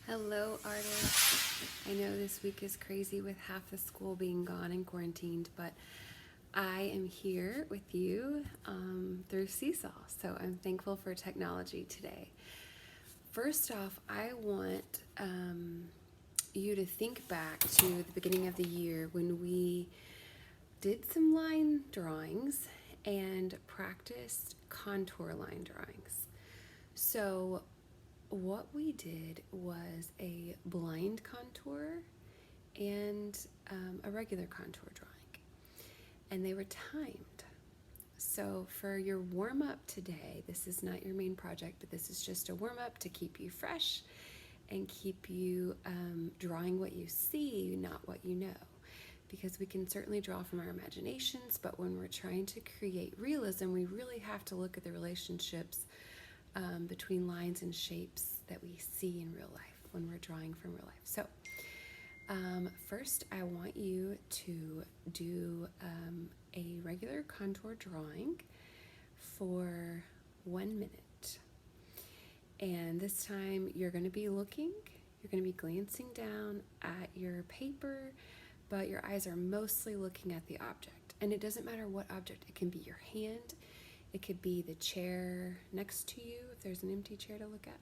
Hello, artists. I know this week is crazy with half the school being gone and quarantined, but I am here with you through Seesaw, so I'm thankful for technology today. First off, I want you to think back to the beginning of the year when we did some line drawings and practiced contour line drawings. So what we did was a blind contour and a regular contour drawing, and they were timed. So for your warm-up today, this is not your main project, but this is just a warm-up to keep you fresh and keep you drawing what you see, not what you know. Because we can certainly draw from our imaginations, but when we're trying to create realism, we really have to look at the relationships between lines and shapes that we see in real life when we're drawing from real life. So first I want you to do a regular contour drawing for 1 minute. And this time you're going to be glancing down at your paper, but your eyes are mostly looking at the object. And it doesn't matter what object. It can be your hand. It could be the chair next to you if there's an empty chair to look at.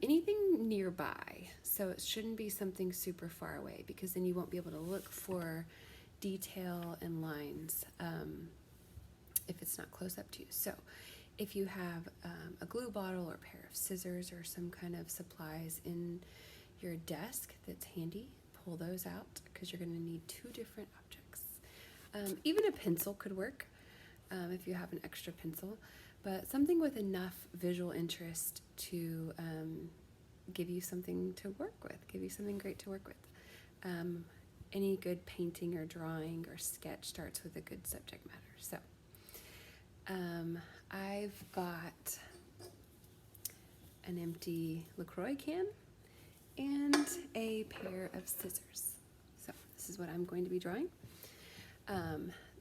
Anything nearby. So it shouldn't be something super far away, because then you won't be able to look for detail and lines if it's not close up to you. So if you have a glue bottle or a pair of scissors or some kind of supplies in your desk that's handy, pull those out, because you're going to need two different objects. Even a pencil could work. If you have an extra pencil, but something with enough visual interest to give you something to work with, give you something great to work with. Any good painting or drawing or sketch starts with a good subject matter. So I've got an empty LaCroix can and a pair of scissors. So this is what I'm going to be drawing.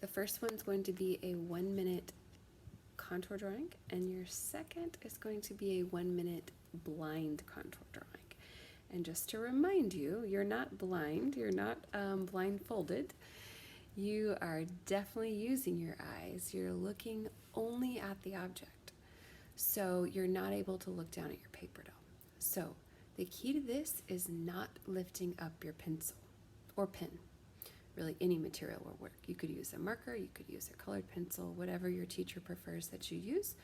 The first one's going to be a 1 minute contour drawing, and your second is going to be a 1 minute blind contour drawing. And just to remind you, you're not blind, you're not blindfolded. You are definitely using your eyes. You're looking only at the object. So you're not able to look down at your paper doll. So the key to this is not lifting up your pencil or pen. Really, any material will work. You could use a marker, you could use a colored pencil, whatever your teacher prefers that you use,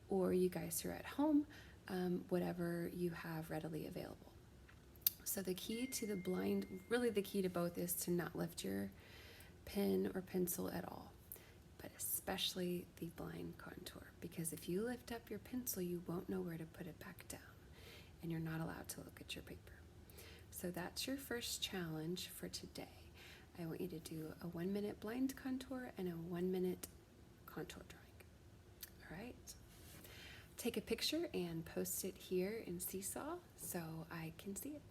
or you guys who are at home, whatever you have readily available. So the key to the blind, really the key to both, is to not lift your pen or pencil at all, but especially the blind contour, because if you lift up your pencil, you won't know where to put it back down, and you're not allowed to look at your paper. So that's your first challenge for today. I want you to do a 1 minute blind contour and a 1 minute contour drawing. All right. Take a picture and post it here in Seesaw so I can see it.